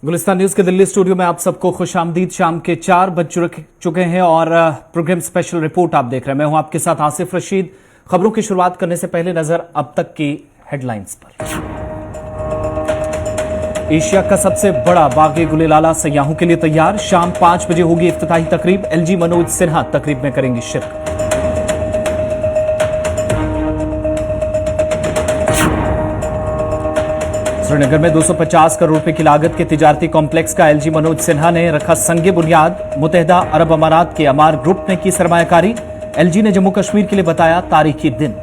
Gulistan news के Delhi studio में आप सबको खुशामदीद। शाम के 4 बज चुके हैं और प्रोग्राम स्पेशल रिपोर्ट आप देख रहे हैं। मैं हूं आपके साथ आसिफ रशीद। खबरों की शुरुआत करने से पहले नजर अब तक की हेडलाइंस पर। एशिया का सबसे बड़ा बाग गुलेलाला सयाहों के लिए तैयार। शाम 5 बजे होगी इफ्तिताही तकरीब। एलजी मनोज सिन्हा तकरीब में करेंगे शिरकत। श्रीनगर में 250 करोड़ रुपए की लागत के तिजारती कॉम्प्लेक्स का एलजी मनोज सिन्हा ने रखा संगे बुनियाद। मुत्तहिदा अरब अमारात के अमार ग्रुप ने की सरमायाकारी। एलजी ने जम्मू कश्मीर के लिए बताया तारीखी दिन।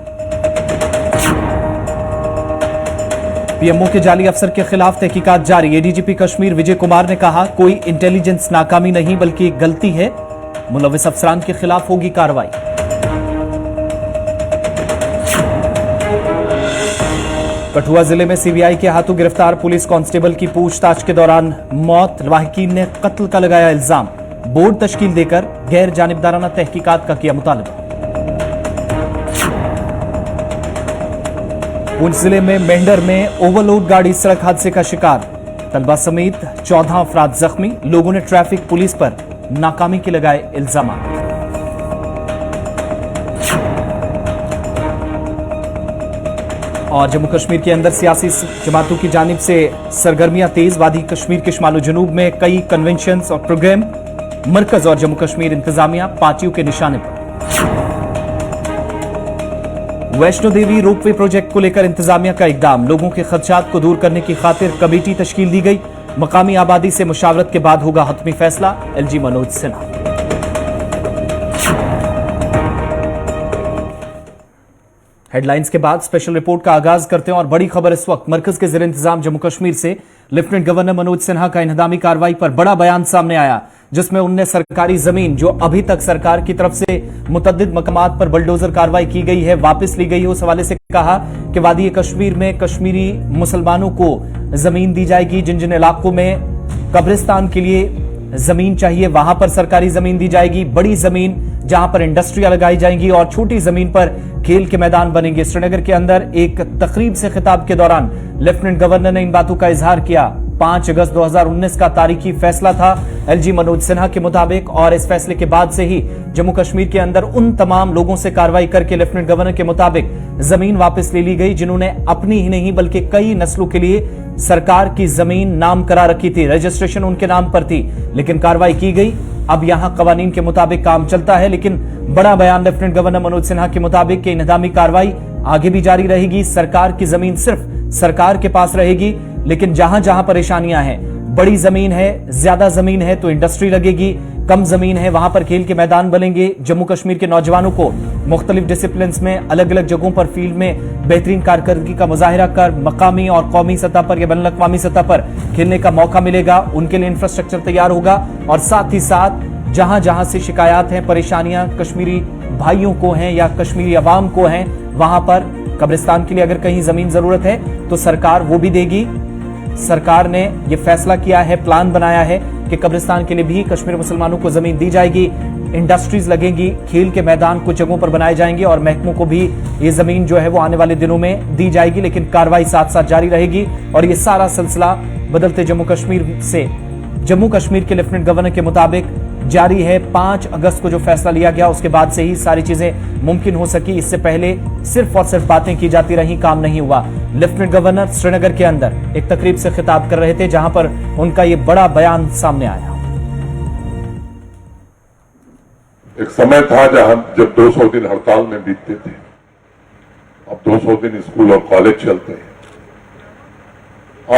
पीएमओ के जाली अफसर के खिलाफ तहकीकात जारी। एडीजीपी कश्मीर विजय कुमार ने कहा कोई इंटेलिजेंस नाकामी नहीं बल्कि गलती है। मुलविस अफसरान के खिलाफ होगी कार्रवाई। कठुआ जिले में सीबीआई के हाथों गिरफ्तार पुलिस कांस्टेबल की पूछताछ के दौरान मौत। लवाहिकीन ने कत्ल का लगाया इल्जाम। बोर्ड तश्कील देकर गैर जानिबदाराना तहकीकात का किया मुतालबा। पुंछ जिले में मेंढर में ओवरलोड गाड़ी सड़क हादसे का शिकार। तलबा समेत 14 अफराद जख्मी। लोगों ने ट्रैफिक पुलिस पर नाकामी के लगाए इल्जाम। और जम्मू कश्मीर के अंदर सियासी जमातों की जानिब से सरगर्मियां तेज। वादी कश्मीर के शुमाल जनूब में कई कन्वेंशंस और प्रोग्राम। मरकज और जम्मू कश्मीर इंतजामिया पार्टियों के निशाने पर। वैष्णो देवी रोपवे प्रोजेक्ट को लेकर इंतजामिया का इकदाम। लोगों के खदशात को दूर करने की खातिर कमेटी तश्कील दी गई। मकामी आबादी से मुशावरत के बाद होगा हतमी फैसला। एलजी मनोज सिन्हा। हेडलाइंस के बाद स्पेशल रिपोर्ट का आगाज करते हैं और बड़ी खबर इस वक्त मरकज के ज़ेर इंतजाम जम्मू कश्मीर से लेफ्टिनेंट गवर्नर मनोज सिन्हा का इंहदामी कार्रवाई पर बड़ा बयान सामने आया, जिसमें उनने सरकारी जमीन जो अभी तक सरकार की तरफ से मुतअद्दिद मकामात पर बुलडोजर कार्रवाई की गई है वापस ली गई है, उस हवाले से कहा कि वादी कश्मीर में कश्मीरी मुसलमानों को जमीन दी जाएगी। जिन जिन इलाकों में कब्रिस्तान के लिए जमीन चाहिए वहां पर सरकारी जमीन दी जाएगी। बड़ी जमीन जहां पर इंडस्ट्रियां लगाई जाएंगी और छोटी जमीन पर खेल के मैदान बनेंगे। श्रीनगर के अंदर एक तकरीब से खिताब के दौरान लेफ्टिनेंट गवर्नर ने इन बातों का इजहार किया। 5 अगस्त 2019 का तारीखी फैसला था एलजी मनोज सिन्हा के मुताबिक, और इस फैसले के बाद से ही जम्मू कश्मीर के अंदर उन तमाम लोगों से कार्रवाई करके लेफ्टिनेंट गवर्नर के मुताबिक जमीन वापस ले ली गई जिन्होंने अपनी ही नहीं बल्कि कई नस्लों के लिए सरकार की जमीन नाम करा रखी थी। रजिस्ट्रेशन उनके नाम पर थी, लेकिन कार्रवाई की गई। अब यहां कवानीन के मुताबिक काम चलता है, लेकिन बड़ा बयान लेफ्टिनेंट गवर्नर मनोज सिन्हा के मुताबिक कि इंहदामी कार्रवाई आगे भी जारी रहेगी। सरकार की जमीन सिर्फ सरकार के पास रहेगी, लेकिन जहां जहां परेशानियां हैं, बड़ी जमीन है, ज्यादा जमीन है तो इंडस्ट्री लगेगी, कम जमीन है वहां पर खेल के मैदान बनेंगे। जम्मू कश्मीर के नौजवानों को मुख्तलिफ डिसिप्लिन में अलग अलग जगहों पर फील्ड में बेहतरीन कारकर्दगी का मुजाहिरा कर मकामी और कौमी सतह पर या बैनुल अक़वामी सतह पर खेलने का मौका मिलेगा। उनके लिए इंफ्रास्ट्रक्चर तैयार होगा और साथ ही साथ जहां जहां से शिकायत हैं, परेशानियां कश्मीरी भाइयों को हैं या कश्मीरी अवाम को हैं, वहां पर कब्रिस्तान के लिए अगर कहीं जमीन जरूरत है तो सरकार वो भी देगी। सरकार ने यह फैसला किया है, प्लान बनाया है कि कब्रिस्तान के लिए भी कश्मीरी मुसलमानों को जमीन दी जाएगी। इंडस्ट्रीज लगेंगी, खेल के मैदान कुछ जगहों पर बनाए जाएंगे और महकमों को भी ये जमीन जो है वो आने वाले दिनों में दी जाएगी। लेकिन कार्रवाई साथ साथ जारी रहेगी और ये सारा सिलसिला बदलते जम्मू कश्मीर से जम्मू कश्मीर के लेफ्टिनेंट गवर्नर के मुताबिक जारी है। 5 अगस्त को जो फैसला लिया गया उसके बाद से ही सारी चीजें मुमकिन हो सकी। इससे पहले सिर्फ और सिर्फ बातें की जाती रही, काम नहीं हुआ। लेफ्टिनेंट गवर्नर श्रीनगर के अंदर एक तकरीब से खिताब कर रहे थे जहां पर उनका यह बड़ा बयान सामने आया। एक समय था जब 200 दिन हड़ताल में बीतते थे, अब 200 दिन स्कूल और कॉलेज चलते हैं।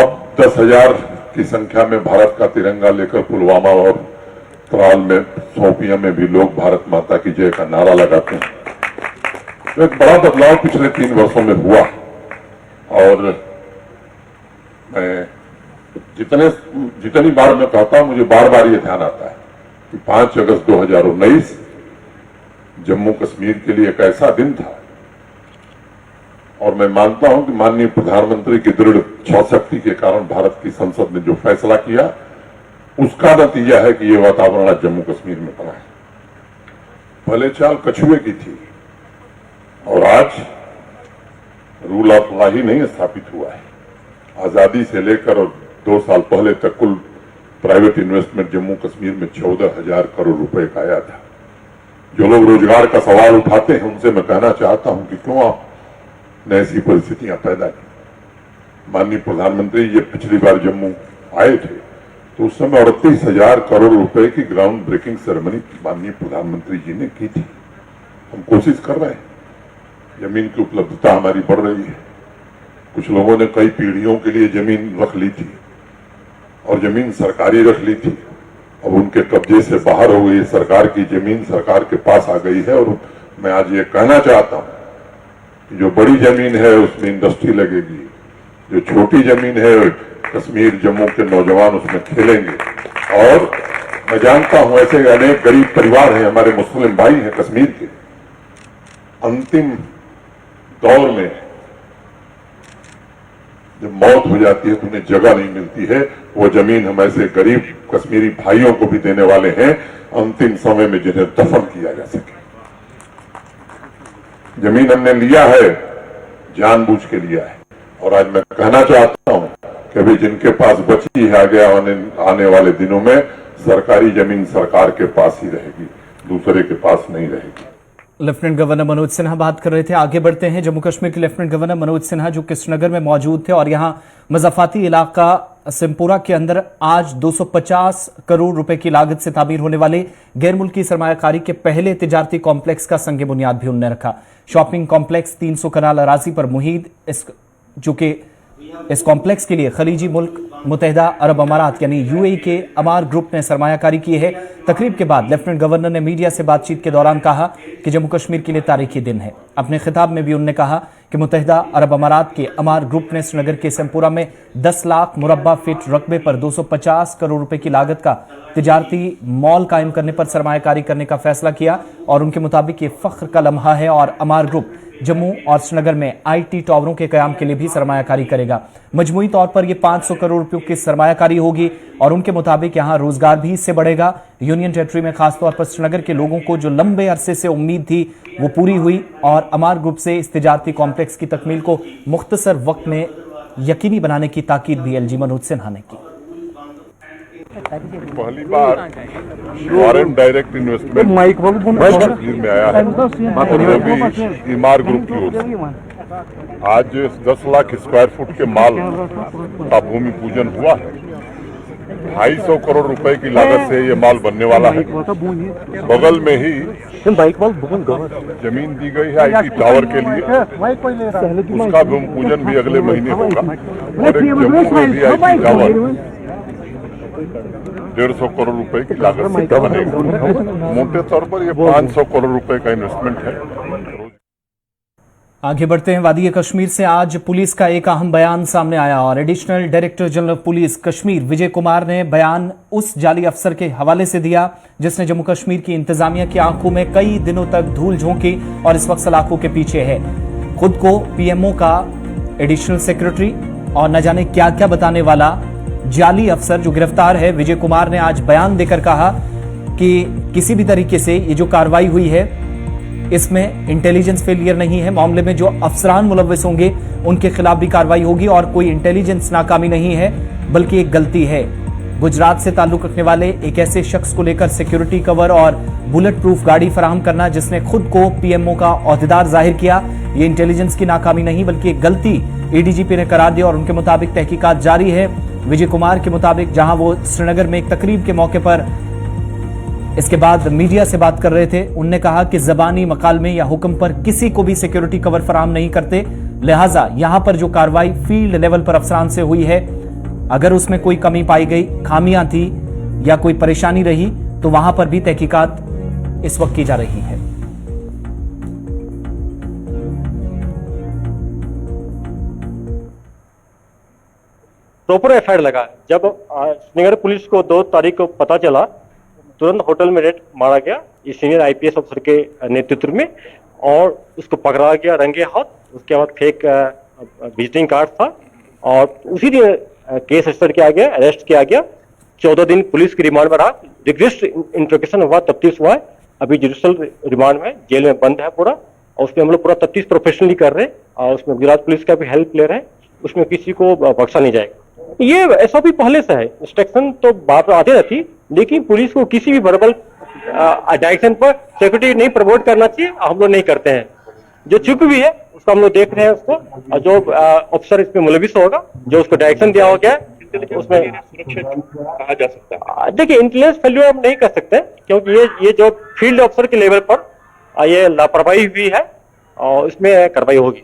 अब 10,000 की संख्या में भारत का तिरंगा लेकर पुलवामा और त्राल में शोपियां में भी लोग भारत माता की जय का नारा लगाते हैं। तो एक बड़ा बदलाव पिछले 3 वर्षों में हुआ और मैं जितनी बार मैं कहता हूं मुझे बार बार ये ध्यान आता है कि 5 अगस्त 2019 जम्मू कश्मीर के लिए एक ऐसा दिन था और मैं मानता हूं कि माननीय प्रधानमंत्री की दृढ़ इच्छाशक्ति के कारण भारत की संसद ने जो फैसला किया उसका नतीजा है कि ये वातावरण आज जम्मू कश्मीर में बना है। पहले चाल कछुए की थी और आज रूल ऑफ लॉ ही नहीं स्थापित हुआ है। आजादी से लेकर और 2 साल पहले तक कुल प्राइवेट इन्वेस्टमेंट जम्मू कश्मीर में 14,000 करोड़ रुपए का आया था। जो लोग रोजगार का सवाल उठाते हैं उनसे मैं कहना चाहता हूं कि क्यों आपने ऐसी परिस्थितियां पैदा की। माननीय प्रधानमंत्री ये पिछली बार जम्मू आए थे तो उस समय 38,000 करोड़ रुपए की ग्राउंड ब्रेकिंग सेरेमनी माननीय प्रधानमंत्री जी ने की थी। हम कोशिश कर रहे हैं, जमीन की उपलब्धता हमारी बढ़ रही है। कुछ लोगों ने कई पीढ़ियों के लिए जमीन रख ली थी और जमीन सरकारी रख ली थी, अब उनके कब्जे से बाहर हो गई। सरकार की जमीन सरकार के पास आ गई है और मैं आज ये कहना चाहता हूं कि जो बड़ी जमीन है उसमें इंडस्ट्री लगेगी, जो छोटी जमीन है कश्मीर जम्मू के नौजवान उसमें खेलेंगे। और मैं जानता हूं ऐसे अनेक गरीब परिवार हैं, हमारे मुस्लिम भाई हैं कश्मीर के, अंतिम दौर में जब मौत हो जाती है तो उन्हें जगह नहीं मिलती है। वो जमीन हम ऐसे गरीब कश्मीरी भाइयों को भी देने वाले हैं अंतिम समय में जिन्हें दफन किया जा सके। जमीन हमने लिया है, जानबूझ के लिया है। और आज मैं कहना चाहता हूं कि अभी जिनके पास बची है आगे आने वाले दिनों में सरकारी जमीन सरकार के पास ही रहेगी, दूसरे के पास नहीं रहेगी। लेफ्टिनेंट गवर्नर मनोज सिन्हा बात कर रहे थे। आगे बढ़ते हैं। जम्मू कश्मीर के लेफ्टिनेंट गवर्नर मनोज सिन्हा जो कृष्णनगर में मौजूद थे और यहां मज़ाफाती इलाका सिमपुरा के अंदर आज 250 करोड़ रुपए की लागत से तामीर होने वाले गैर मुल्की सरमायाकारी के पहले तिजारती कॉम्प्लेक्स का संग बुनियाद भी उन्होंने रखा। शॉपिंग कॉम्प्लेक्स 300 कनाल अराजी पर मुहीद, जो कि इस कॉम्प्लेक्स के लिए खलीजी मुल्क मुत्तहिदा अरब अमारात यानी यूएई के अमार ग्रुप ने सरमायाकारी की है। तकरीब के बाद लेफ्टिनेंट गवर्नर ने मीडिया से बातचीत के दौरान कहा कि जम्मू कश्मीर के लिए तारीखी दिन है। अपने खिताब में भी उन्होंने कहा कि मुत्तहिदा अरब अमारात के अमार ग्रुप ने श्रीनगर के सिमपुरा में 10 लाख मुरब्बा फीट रकबे पर 250 करोड़ रुपए की लागत का तिजारती मॉल कायम करने पर सरमायाकारी करने का फैसला किया और उनके मुताबिक ये फख्र का लम्हा है और अमार ग्रुप जम्मू और श्रीनगर में आईटी टावरों के कयाम के लिए भी सरमायाकारी करेगा। मजमूई तौर पर यह 500 करोड़ रुपयों की सरमायाकारी होगी और उनके मुताबिक यहां रोजगार भी इससे बढ़ेगा। यूनियन टेरिटरी में खासतौर पर श्रीनगर के लोगों को जो लंबे अरसे से उम्मीद थी वो पूरी हुई और अमार ग्रुप से इस तिजारती कॉम्प्लेक्स की तकमील को मुख्तसर वक्त में यकीनी बनाने की ताकीद भी एलजी मनोज सिन्हा ने की। पहली बार फॉरेन डायरेक्ट इन्वेस्टमेंट कश्मीर में आया है, वो भी इमार ग्रुप की ओर से। आज 10 लाख स्क्वायर फुट के माल का भूमि पूजन हुआ है। 250 करोड़ रुपए की लागत से ये माल बनने वाला है। बगल में ही जमीन दी गई है आईटी टावर के लिए, उसका भूमि पूजन भी अगले महीने होगा। और एक जम्मू में भी आईटी टावर 150 करोड़ रुपए की लागत से बनेगा। मोटे तौर पर ये 500 करोड़ रुपए का इन्वेस्टमेंट है। आगे बढ़ते हैं। वादी कश्मीर से आज पुलिस का एक अहम बयान सामने आया और additional director general of police Kashmir Vijay Kumar ने बयान उस जाली अफसर के हवाले से दिया जिसने जम्मू कश्मीर की इंतजामिया की आंखों में कई दिनों तक धूल झोंकी और इस वक्त सलाखों के पीछे है। खुद को पीएमओ का एडिशनल सेक्रेटरी और न जाने क्या क्या बताने वाला जाली अफसर जो गिरफ्तार है, विजय कुमार ने आज बयान देकर कहा कि किसी भी तरीके से ये जो कार्रवाई हुई है इसमें इंटेलिजेंस फेलियर नहीं है। मामले में जो अफसरान मुलव्वस होंगे उनके खिलाफ भी कार्रवाई होगी और कोई इंटेलिजेंस नाकामी नहीं है बल्कि एक गलती है। गुजरात से ताल्लुक रखने वाले एक ऐसे शख्स को लेकर सिक्योरिटी कवर और बुलेट प्रूफ गाड़ी फराहम करना जिसने खुद को पीएमओ का ओहदेदार जाहिर किया, ये इंटेलिजेंस की नाकामी नहीं बल्कि एक गलती एडीजीपी ने करार दिया और उनके मुताबिक तहकीकात जारी है। विजय कुमार के मुताबिक जहां वो श्रीनगर में एक तकरीब के मौके पर इसके बाद मीडिया से बात कर रहे थे, उनने कहा कि जबानी मकालमे या हुक्म पर किसी को भी सिक्योरिटी कवर फराहम नहीं करते, लिहाजा यहां पर जो कार्रवाई फील्ड लेवल पर अफसरान से हुई है अगर उसमें कोई कमी पाई गई, खामियां थी या कोई परेशानी रही तो वहां पर भी तहकीकात इस वक्त की जा रही है। प्रॉपर एफआईआर लगा। जब श्रीनगर पुलिस को 2 तारीख को पता चला तुरंत होटल में रेड मारा गया इस सीनियर आईपीएस अफसर के नेतृत्व में और उसको पकड़ा गया रंगे हाथ। उसके बाद फेक विजिटिंग कार्ड था और उसी दिन केस रजिस्टर किया गया, अरेस्ट किया गया। 14 दिन पुलिस की रिमांड में रहा। रिक्वेस्ट इंट्रोगेशन हुआ, तफ्तीश हुआ है। अभी जुडिशियल रिमांड में जेल में बंद है पूरा और उसमें हम लोग पूरा तफ्तीश प्रोफेशनली कर रहे हैं और उसमें गुजरात पुलिस का भी हेल्प ले रहे हैं। उसमें किसी को बख्शा नहीं जाएगा। ये एसओपी पहले से है, इंस्ट्रक्शन तो बात आती रहती, लेकिन पुलिस को किसी भी वर्बल डायरेक्शन पर सिक्योरिटी नहीं प्रमोट करना चाहिए, हम लोग नहीं करते हैं। जो चुप भी है उसको हम लोग देख रहे हैं उसको, और जो ऑफिसर इसमें मुलविस होगा, जो उसको डायरेक्शन दिया हो गया उसमें सुरक्षा कहा जा सकता है। देखिए इंटेलिजेंस फेल्यूर हम नहीं कर सकते, क्योंकि ये जो फील्ड ऑफिसर के लेवल पर ये लापरवाही हुई है और इसमें कार्रवाई होगी।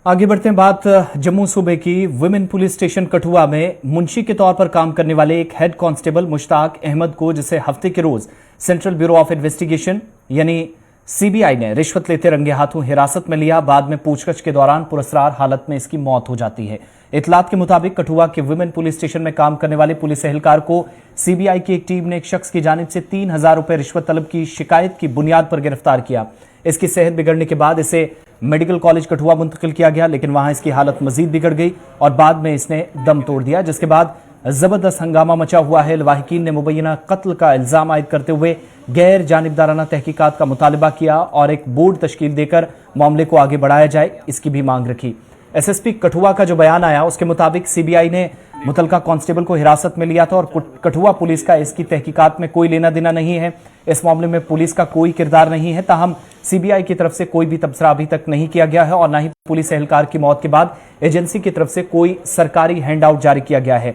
आगे बढ़ते हैं, बात जम्मू सूबे की। विमेन पुलिस स्टेशन कठुआ में मुंशी के तौर पर काम करने वाले एक हेड कांस्टेबल मुश्ताक अहमद को, जिसे हफ्ते के रोज सेंट्रल ब्यूरो ऑफ इन्वेस्टिगेशन यानी सीबीआई ने रिश्वत लेते रंगे हाथों हिरासत में लिया। बाद में पूछताछ के दौरान पुरस्कार हालत में इसकी मौत हो जाती है। इतलात के मुताबिक कठुआ के विमेन पुलिस स्टेशन में काम करने वाले पुलिस एहलकार को सीबीआई की एक टीम ने एक शख्स की जानिब से 3,000 रुपए रिश्वत तलब की शिकायत की बुनियाद पर गिरफ्तार किया। इसकी सेहत बिगड़ने के बाद इसे मेडिकल कॉलेज कठुआ मुंतकिल किया गया, लेकिन वहां इसकी हालत मजीद बिगड़ गई और बाद में इसने दम तोड़ दिया, जिसके बाद जबरदस्त हंगामा मचा हुआ है। लवाहिकीन ने मुबैना कत्ल का इल्जाम आयद करते हुए गैर जानिबदाराना तहकीकात का मुतालबा किया और एक बोर्ड तश्कील देकर मामले को आगे बढ़ाया जाए, इसकी भी मांग रखी। एसएसपी कठुआ का जो बयान आया उसके मुताबिक सीबीआई ने मुतलका कांस्टेबल को हिरासत में लिया था और कठुआ पुलिस का इसकी तहकीकात में कोई लेना देना नहीं है। इस मामले में पुलिस का कोई किरदार नहीं है। ताहम सीबीआई की तरफ से कोई भी तबसरा अभी तक नहीं किया गया है और न ही पुलिस एहलकार की मौत के बाद एजेंसी की तरफ से कोई सरकारी हैंडआउट जारी किया गया है।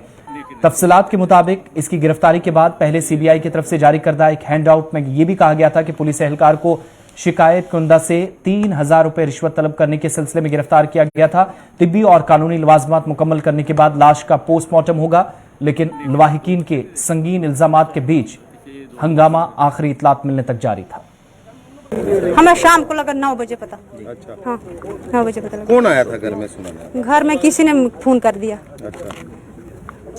तफसीलात के मुताबिक इसकी गिरफ्तारी के बाद पहले सीबीआई की तरफ से जारी करदा एक हैंडआउट में यह भी कहा गया था कि पुलिस एहलकार को शिकायत कुंदा से 3,000 रुपए रिश्वत तलब करने के सिलसिले में गिरफ्तार किया गया था। तिब्बी और कानूनी लवाजमात मुकम्मल करने के बाद लाश का पोस्टमार्टम होगा, लेकिन लवाहिकीन के संगीन इल्जामात के बीच हंगामा आखिरी इतलात मिलने तक जारी था। हमें शाम को लगा 9 बजे पता। अच्छा, हाँ 9 बजे पता लगा। कौन आया था घर में? सुना घर में किसी ने फोन कर दिया। अच्छा,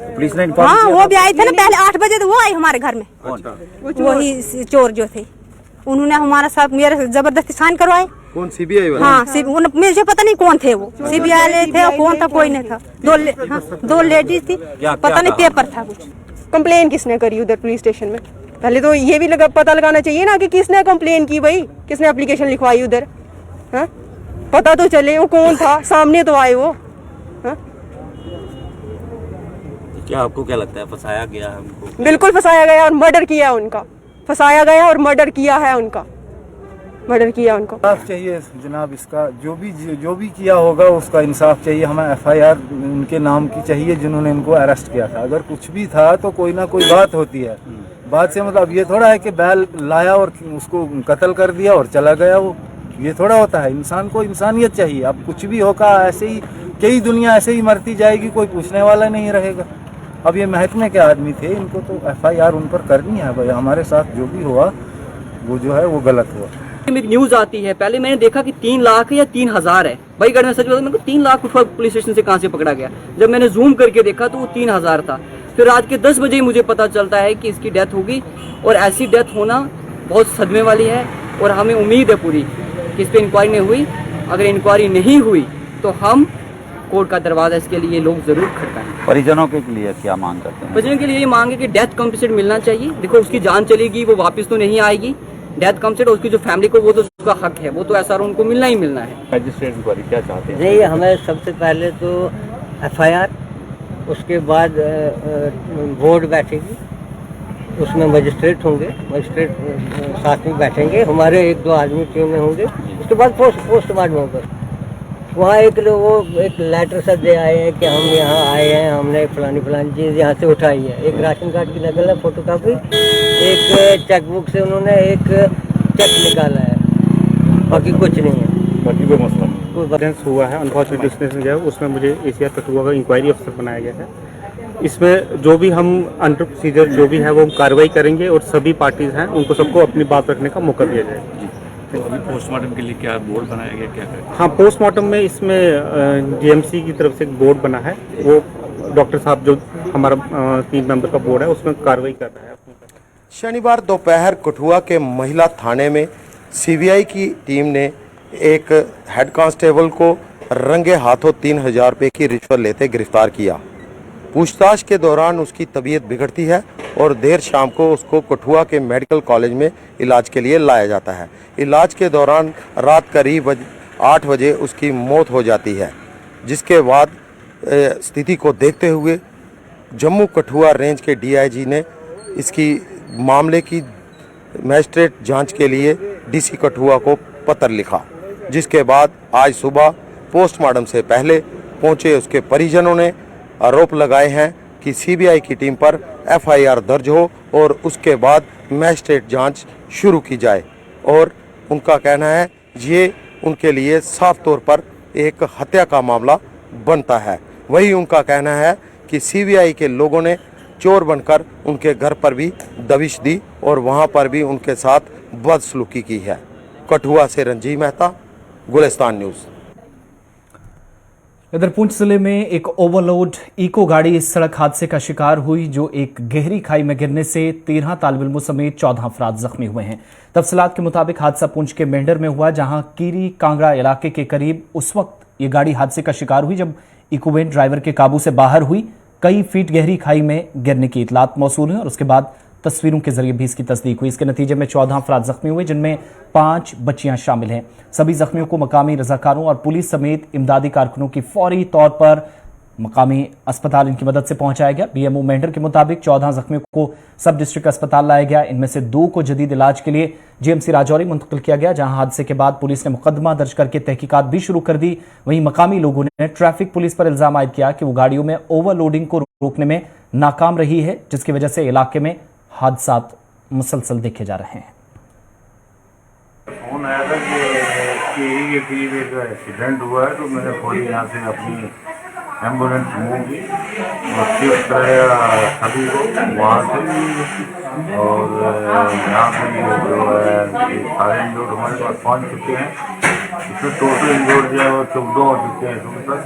पुलिस ने हाँ वो भी आए थे ना पहले 8 बजे, तो वो आए हमारे घर में। अच्छा, वही चोर जो थे उन्होंने हमारे साथ मेरे जबरदस्ती साइन करवाए। कौन? सीबीआई वाला? हाँ मुझे पता नहीं कौन थे वो, सीबीआई वाले थे और कौन था कोई नहीं था। दो लेडीज थी, पता नहीं पेपर था कुछ। कंप्लेन किसने करी उधर पुलिस स्टेशन में? पहले तो ये भी पता लगाना चाहिए ना कि किसने कंप्लेन की, भाई किसने एप्लीकेशन लिखवाई उधर। हाँ पता तो चले वो कौन था, सामने तो आए वो। हाँ क्या आपको क्या लगता है फंसाया गया है उनको? बिल्कुल फंसाया गया और मर्डर किया उनका, फंसाया गया और मर्डर किया है उनका, मर्डर किया उनको। इंसाफ चाहिए जनाब, इसका जो भी किया होगा उसका इंसाफ चाहिए। हमें एफआईआर उनके नाम की चाहिए जिन्होंने इनको अरेस्ट किया था। अगर कुछ भी था तो कोई ना कोई बात होती है। बात से मतलब ये थोड़ा है कि बैल लाया और उसको कत्ल कर दिया और चला गया, वो ये थोड़ा होता है। इंसान को इंसानियत चाहिए। अब कुछ भी होगा ऐसे ही, कई दुनिया ऐसे ही मरती जाएगी, कोई पूछने वाला नहीं रहेगा। अब ये महकमे के आदमी थे, इनको तो एफआईआर उन पर करनी है भाई। हमारे साथ जो भी हुआ वो जो है वो गलत हुआ। मेरी न्यूज आती है, पहले मैंने देखा कि 3 लाख या 3,000 है। भाई गढ़ में सच बता, मेरे को 3 लाख पुलिस स्टेशन से कहां से पकड़ा गया। जब मैंने जूम करके देखा तो वो 3,000 था। फिर रात के 10 बजे मुझे पता चलता है कि इसकी डेथ होगी और ऐसी डेथ होना बहुत सदमे वाली है। और हमें उम्मीद है पूरी कि इस पर इंक्वायरी नहीं हुई। अगर इंक्वायरी नहीं हुई तो हम कोर्ट का दरवाजा इसके लिए लोग जरूर खटकाएंगे। परिजनों के लिए क्या मांग करते हैं? परिजनों के लिए ये मांग है कि डेथ कॉम्पेंसेट मिलना चाहिए। देखो उसकी जान चलेगी, वो वापस तो नहीं आएगी। डेथ कॉम्पेंसेट उसकी जो फैमिली को, वो तो उसका हक है, वो तो ऐसा उनको मिलना ही मिलना है। मजिस्ट्रेट इंक्वायरी क्या चाहते हैं? नहीं, हमें सबसे पहले तो एफआईआर, उसके बाद बोर्ड बैठेगी, उसमें मजिस्ट्रेट होंगे, मजिस्ट्रेट साथ में बैठेंगे, हमारे 1-2 आदमी टीम में होंगे। उसके बाद पोस्टमार्टम होगा। वहाँ एक लेटर सा दे आए हैं कि हम यहाँ आए हैं, हमने फलानी चीज़ यहाँ से उठाई है। एक राशन कार्ड की नकल है, फोटोकॉपी, एक चेकबुक से उन्होंने एक चेक निकाला है, बाकी कुछ नहीं है। बाकी कोई मसला नहीं हुआ है। अनफॉर्चुनेटली उसमें जो है उसमें मुझे एसीआर कठुआ का इंक्वायरी अफसर बनाया गया है। इसमें जो भी हम अंडर प्रोसीजर जो भी है वो कार्रवाई करेंगे और सभी पार्टीज हैं उनको सबको अपनी बात रखने का मौका दिया जाएगा। तो अभी पोस्टमार्टम के लिए क्या बोर्ड बनाया गया, क्या करें? हाँ, पोस्टमार्टम में इसमें जीएमसी की तरफ से एक बोर्ड बना है, वो डॉक्टर साहब जो हमारा 3 मेंबर का बोर्ड है उसमें कार्रवाई कर रहा है। शनिवार दोपहर कठुआ के महिला थाने में सीबीआई की टीम ने एक हेड कांस्टेबल को रंगे हाथों 3,000 रुपये की रिश्वत लेते गिरफ्तार किया। पूछताछ के दौरान उसकी तबीयत बिगड़ती है और देर शाम को उसको कठुआ के मेडिकल कॉलेज में इलाज के लिए लाया जाता है। इलाज के दौरान रात करीब 8 बजे उसकी मौत हो जाती है, जिसके बाद स्थिति को देखते हुए जम्मू कठुआ रेंज के डीआईजी ने इसकी मामले की मैजिस्ट्रेट जांच के लिए डीसी कठुआ को पत्र लिखा, जिसके बाद आज सुबह पोस्टमार्टम से पहले पहुंचे उसके परिजनों ने आरोप लगाए हैं कि सीबीआई की टीम पर एफआईआर दर्ज हो और उसके बाद मैजिस्ट्रेट जांच शुरू की जाए। और उनका कहना है ये उनके लिए साफ तौर पर एक हत्या का मामला बनता है। वही उनका कहना है कि सीबीआई के लोगों ने चोर बनकर उनके घर पर भी दबिश दी और वहां पर भी उनके साथ बदसलूकी की है। कठुआ से रंजीव मेहता, गुलिस्तान न्यूज़। इधर पुंछ जिले में एक ओवरलोड इको गाड़ी इस सड़क हादसे का शिकार हुई जो एक गहरी खाई में गिरने से 13 तालिब इल्मों समेत 14 अफराद जख्मी हुए हैं। तफसीलात के मुताबिक हादसा पुंछ के मेंढर में हुआ, जहां कीरी कांगड़ा इलाके के करीब उस वक्त ये गाड़ी हादसे का शिकार हुई जब इको वैन ड्राइवर के काबू से बाहर हुई। कई फीट गहरी खाई में गिरने की इतलात मौसूल हुई और उसके बाद तस्वीरों के जरिए भी इसकी तस्दीक हुई। इसके नतीजे में 14 अफराद जख्मी हुए, जिनमें 5 बच्चियां शामिल हैं। सभी जख्मियों को मकामी रजाकारों और पुलिस समेत इमदादी कारकुनों की फौरी तौर पर मकामी अस्पताल इनकी मदद से पहुंचाया गया। बीएमओ मेंढर के मुताबिक 14 जख्मियों को सब डिस्ट्रिक्ट अस्पताल लाया गया। इनमें से 2 को जदीद इलाज के लिए जीएमसी राजौरी मुंतकिल किया गया, जहां हादसे के बाद पुलिस ने मुकदमा दर्ज करके तहकीकात भी शुरू कर दी। वहीं मकामी लोगों ने ट्रैफिक पुलिस पर इल्जाम आयद किया कि वो गाड़ियों में ओवरलोडिंग को रोकने में नाकाम रही है, जिसकी वजह से इलाके में हादसात मुसलसल देखे जा रहे हैं। फोन आया था कि ये करीब एक एक्सीडेंट हुआ है, तो मैंने थोड़ी यहाँ से अपनी एम्बुलेंस मूव की और शिफ्ट कराया सभी को वहाँ से, और यहाँ से जो है सारे इंजोर्ड हमारे पास पहुँच चुके हैं। इसमें टोटल इंजोर्ड जो है वो 14 हो चुके हैं अभी तक,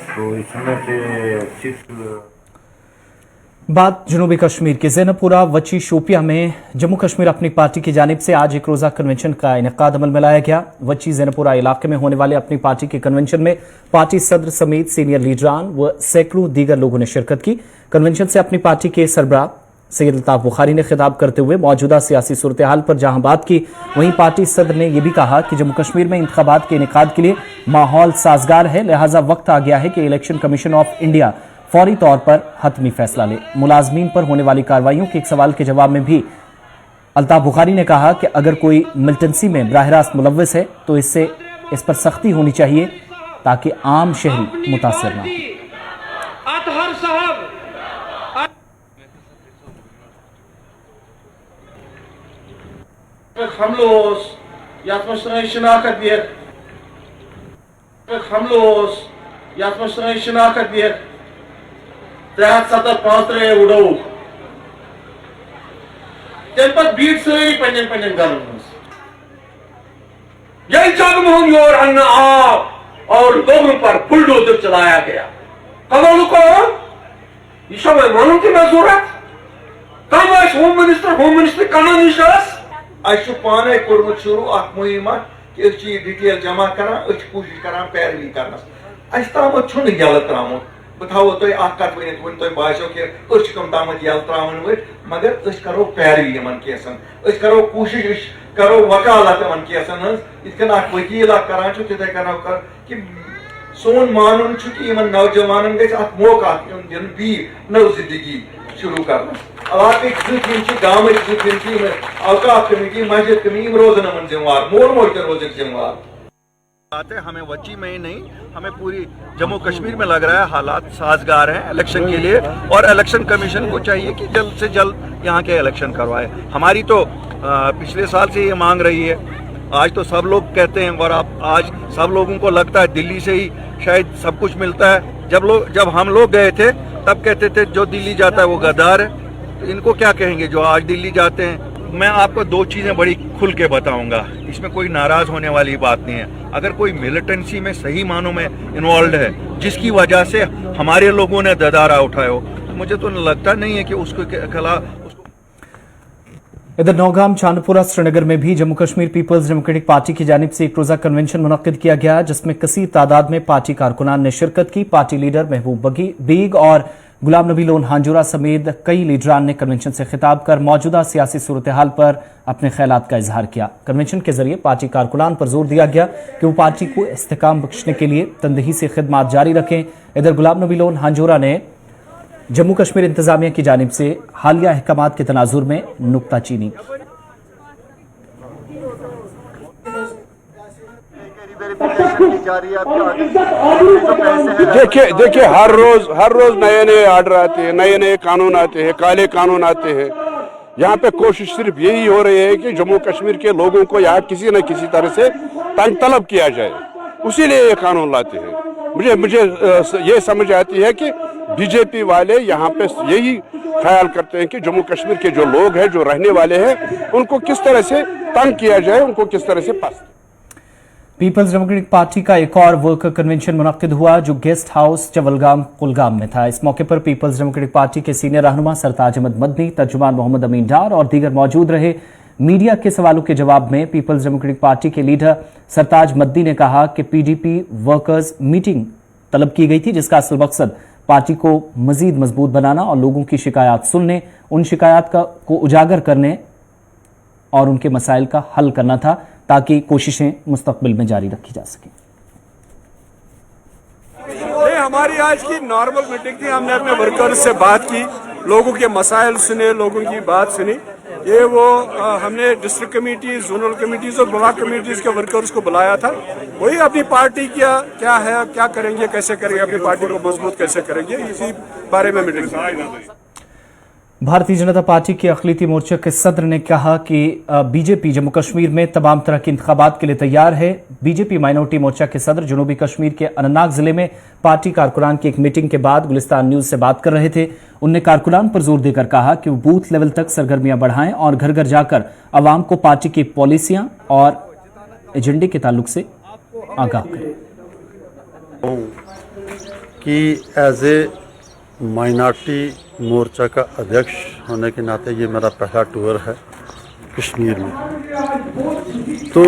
तो इसमें से 6 बात जनूबी कश्मीर के ज़ैनबपुरा वची शोपिया में जम्मू कश्मीर अपनी पार्टी की जानिब से आज एक रोज़ा कन्वेंशन का इनेकाद अमल में लाया गया। वची ज़ैनबपुरा इलाके में होने वाले अपनी पार्टी के कन्वेंशन में पार्टी सदर समेत सीनियर लीडरान व सैकड़ों दीगर लोगों ने शिरकत की। कन्वेंशन से अपनी पार्टी के सरबराह सैयद अल्ताफ बुखारी ने खिताब करते हुए मौजूदा सियासी सूरत हाल पर जहां बात की, वहीं पार्टी सदर ने यह भी कहा कि जम्मू कश्मीर में इंतखाबात के इनेकाद के लिए माहौल साजगार है, लिहाजा वक्त आ गया है कि इलेक्शन कमीशन ऑफ इंडिया फौरी तौर पर हतमी फैसला ले। मुलाजमीन पर होने वाली कार्रवाइयों के एक सवाल के जवाब में भी अल्ताफ बुखारी ने कहा कि अगर कोई मिलिटेंसी में बराह रास्त मुलव्वस है तो इस पर सख्ती होनी चाहिए ताकि आम शहरी मुतासर ना हो। उड़ो तम पे बीट सारी पन्न घर यही जगमोहन योर अन्ना आव और लोगों पर बुलडोजर चलाया गया। कमाल कौन यह वन कि मैं जरूरत कम होम मिनिस्टर कना निश पाने कोर्मुत शुरू मुहिम कि डिटेल जमा करान कोशिश करान पैरवी कर तम यल त्रमुत बह थो तुम कत वन तुम बासो कि कम तम यल त्रावन वो, मगर करो पैरवी इन केसन, करो कोशिश करो वकालत इन केसन हज वकील करान तिथे करो कि सोन मानुन कि इन नौजवान गो मौका दिन बी नव जिंदगी शुरू कर। इलाक गाम अवकाफ कमेटी मस्जिद कमेटी रोजन अमन जिम्मेवार, मोल मोल के रोजन जिम्मेवार। बात है हमें वची में ही नहीं, हमें पूरी जम्मू कश्मीर में लग रहा है हालात साजगार हैं इलेक्शन के लिए, और इलेक्शन कमीशन को चाहिए कि जल्द से जल्द यहाँ के इलेक्शन करवाए। हमारी तो पिछले साल से ये मांग रही है, आज तो सब लोग कहते हैं और आज सब लोगों को लगता है दिल्ली से ही शायद सब कुछ मिलता है। जब हम लोग गए थे तब कहते थे जो दिल्ली जाता है वो गद्दार है, तो इनको क्या कहेंगे जो आज दिल्ली जाते हैं। मैं आपको 2 चीज़ें बड़ी खुल के बताऊंगा, इसमें कोई नाराज होने वाली बात नहीं है। अगर कोई मिलिटेंसी में सही मानों में इन्वॉल्व है जिसकी वजह से हमारे लोगों ने ददारा उठाया हो, तो मुझे तो लगता नहीं है कि उसके खिलाफ। इधर नौगाम चांदपुरा श्रीनगर में भी Jammu Kashmir Peoples Democratic Party की जानिब से एक रोजा कन्वेंशन मुनक्किद किया गया, जिसमें कसीर तादाद में पार्टी कारकुनान ने शिरकत की। पार्टी लीडर महबूब बेग और गुलाम नबी लोन हांजोरा समेत कई लीडरान ने कन्वेंशन से खिताब कर मौजूदा सियासी सूरत हाल पर अपने ख्यालात का इजहार किया। कन्वेंशन के जरिए पार्टी कारकुनान पर जोर दिया गया कि वो पार्टी को इस्तेकाम बख्शने के लिए तंदही से खिदमात जारी रखें। इधर गुलाम नबी लोन हांजोरा ने जम्मू कश्मीर इंतजामिया की जानिब से हालिया अहकामात के तनाजुर में नुक्ताचीनी की। देखिए हर रोज नए आर्डर आते हैं, नए कानून आते हैं, काले कानून आते हैं। यहाँ पे कोशिश सिर्फ यही हो रही है कि जम्मू कश्मीर के लोगों को यहाँ किसी न किसी तरह से तंग तलब किया जाए, उसी लिए ये कानून लाते हैं। मुझे ये समझ आती है कि बीजेपी वाले यहाँ पे यही ख्याल करते हैं कि जम्मू कश्मीर के जो लोग हैं, जो रहने वाले हैं, उनको किस तरह से तंग किया जाए, उनको किस तरह से पास। पीपल्स डेमोक्रेटिक पार्टी का एक और वर्कर कन्वेंशन मुनक्किद हुआ जो गेस्ट हाउस चवलगाम कुलगाम में था। इस मौके पर पीपल्स डेमोक्रेटिक पार्टी के सीनियर रहनुमा सरताज अहमद मदनी, तर्जुमान मोहम्मद अमीन डार और दीगर मौजूद रहे। मीडिया के सवालों के जवाब में पीपल्स डेमोक्रेटिक पार्टी के लीडर सरताज मदनी ने कहा कि पीडीपी वर्कर्स मीटिंग तलब की गई थी, जिसका असल मकसद पार्टी को मजीद मजबूत बनाना और लोगों की शिकायत सुनने, उन शिकायत को उजागर करने और उनके मसाइल का हल करना था, ताकि कोशिशें मुस्तकबिल में जारी रखी जा सकें। ये हमारी आज की नॉर्मल मीटिंग थी। हमने अपने वर्कर्स से बात की, लोगों के मसाइल सुने, लोगों की बात सुनी। ये वो हमने डिस्ट्रिक्ट कमेटी, जोनल कमेटीज और ब्लॉक कमेटीज के वर्कर्स को बुलाया था। वही अपनी पार्टी क्या है, क्या करेंगे, कैसे करेंगे, अपनी पार्टी को मजबूत कैसे करेंगे, इसी बारे में मीटिंग थी। भारतीय जनता पार्टी के अखिलती मोर्चे के सदर ने कहा कि बीजेपी जम्मू कश्मीर में तमाम तरह के इंतखाबात के लिए तैयार है। बीजेपी माइनॉरिटी मोर्चा के सदर जनूबी कश्मीर के अनंतनाग जिले में पार्टी कारकुनान की एक मीटिंग के बाद गुलिस्तान न्यूज से बात कर रहे थे। उनने कारकुनान पर जोर देकर कहा कि वो बूथ लेवल तक सरगर्मियां बढ़ाएं और घर घर जाकर आवाम को पार्टी की पॉलिसियां और एजेंडे के ताल्लुक से आगाह करें। कि एज ए माइनॉरिटी मोर्चा का अध्यक्ष होने के नाते ये मेरा पहला टूर है कश्मीर में। तो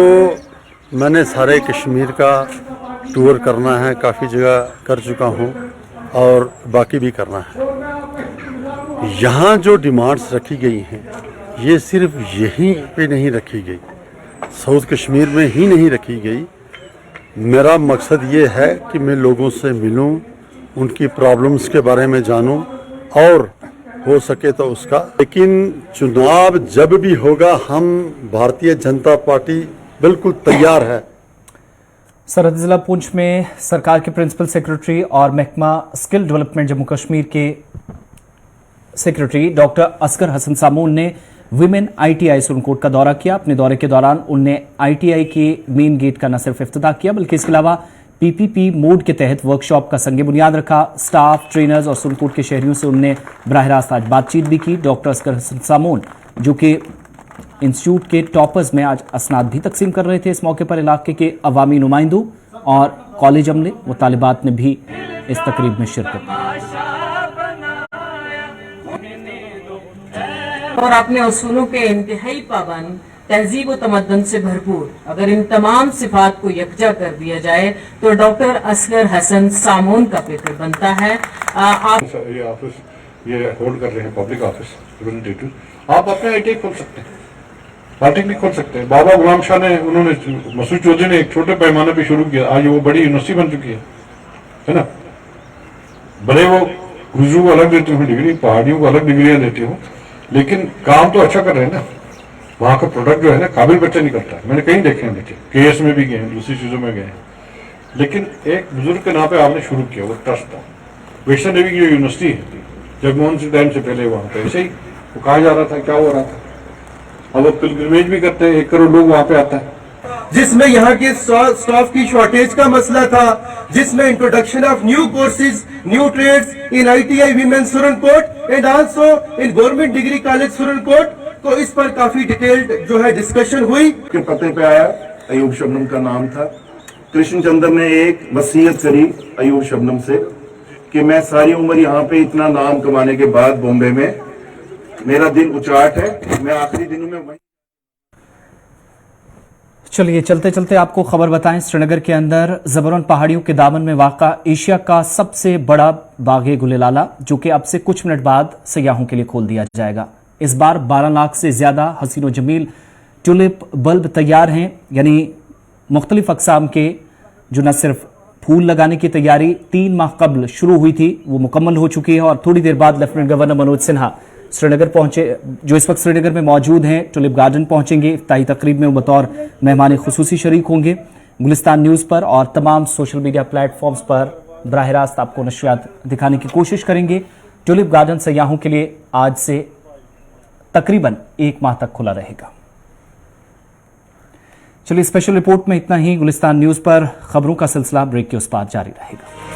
मैंने सारे कश्मीर का टूर करना है, काफ़ी जगह कर चुका हूँ और बाकी भी करना है। यहाँ जो डिमांड्स रखी गई हैं ये सिर्फ यहीं पे नहीं रखी गई, साउथ कश्मीर में ही नहीं रखी गई। मेरा मकसद ये है कि मैं लोगों से मिलूं, उनकी प्रॉब्लम्स के बारे में जानूं और हो सके तो उसका, लेकिन चुनाव जब भी होगा हम भारतीय जनता पार्टी बिल्कुल तैयार है। सरहदी जिला पुंछ में सरकार के प्रिंसिपल सेक्रेटरी और महकमा स्किल डेवलपमेंट जम्मू कश्मीर के सेक्रेटरी डॉक्टर असगर हसन सामून ने विमेन ITI सुरनकोट का दौरा किया। अपने दौरे के दौरान उनने ITI के मेन गेट का न सिर्फ इफ्तिताह किया बल्कि इसके अलावा PPP मोड के तहत वर्कशॉप का संगे बुनियाद रखा। स्टाफ, ट्रेनर्स और सुरनकोट के शहरियों से उनने बराह रास्त आज बातचीत भी की। डॉक्टर असगर हसन सामून जो कि इंस्टीट्यूट के टॉपर्स में आज असनाद भी तकसीम कर रहे थे। इस मौके पर इलाके के अवामी नुमाइंदों और कॉलेज अमले व तालिबात ने भी इस तकरीब में शिरकत की। और अपने उसूलों के इंतहाई पाबंद, तहजीब व तमद्दुन से भरपूर, अगर इन तमाम सिफात को यकजा कर दिया जाए तो डॉक्टर असगर हसन सामून का पेपर बनता है। आप ये ऑफिस ये होल्ड कर रहे हैं, पब्लिक ऑफिस रिप्रेजेंटेटिव, आप अपने ITI खोल सकते हैं, पार्टी भी खोल सकते हैं। बाबा गुलाम शाह ने, उन्होंने, मसूद चौधरी ने एक छोटे पैमाने पे शुरू किया, आज वो बड़ी यूनिवर्सिटी बन चुकी है ना। भले वो गुजरू को अलग देती हूँ डिग्री, पहाड़ियों को अलग डिग्रियां देती हूँ, लेकिन काम तो अच्छा कर रहे हैं ना। वहाँ का प्रोडक्ट जो है ना, काबिल बच्चा निकलता है। मैंने कहीं देखे हैं बच्चे, KS में भी गए हैं, दूसरी चीजों में गए हैं, लेकिन एक बुजुर्ग के नाम पे आपने शुरू किया, वो ट्रस्ट था। वैष्णो देवी की जो यूनिवर्सिटी है, जगमोहन सिंह टाइम से पहले वहाँ पे ऐसे ही वो कहा जा रहा था, क्या हो रहा था। अब वो पिलग्रिमेज भी करते हैं, 1 करोड़ लोग वहाँ पे आता है, जिसमें यहाँ के स्टाफ की शॉर्टेज का मसला था, जिसमें introduction of new courses, new trades in ITI women Surankote and also in government degree college Surankote. तो इस पर काफी डिटेल्ड जो है डिस्कशन हुई। के पते पे आया, अयूब शबनम का नाम था। कृष्ण चंद्र ने एक वसीयत करी अयूब शबनम से कि मैं सारी उम्र यहाँ पे इतना नाम कमाने के बाद बॉम्बे में मेरा दिल उचाट है, मैं आखिरी दिनों में वहीं। चलिए चलते चलते आपको खबर बताएं, श्रीनगर के अंदर जबरन पहाड़ियों के दामन में वाक़ा एशिया का सबसे बड़ा बागे गुलेलाला, जो कि अब से कुछ मिनट बाद सयाहों के लिए खोल दिया जाएगा। इस बार 12 लाख से ज्यादा हसीन व जमील ट्यूलिप बल्ब तैयार हैं, यानी मुख्तलिफ अकसाम के, जो न सिर्फ फूल लगाने की तैयारी 3 माह कबल शुरू हुई थी वो मुकम्मल हो चुकी है। और थोड़ी देर बाद लेफ्टिनेंट गवर्नर मनोज सिन्हा श्रीनगर पहुंचे, जो इस वक्त श्रीनगर में मौजूद हैं, टुलिप गार्डन पहुंचेंगे। इफ्ताही तकरीब में बतौर मेहमान खुसूसी शरीक होंगे। गुलिस्तान न्यूज़ पर और तमाम सोशल मीडिया प्लेटफॉर्म्स पर बराह रास्त आपको नशरियात दिखाने की कोशिश करेंगे। टुलिप गार्डन सयाहों के लिए आज से तकरीबन 1 माह तक खुला रहेगा। चलिए, स्पेशल रिपोर्ट में इतना ही। गुलिस्तान न्यूज़ पर खबरों का सिलसिला ब्रेक के उस पार जारी रहेगा।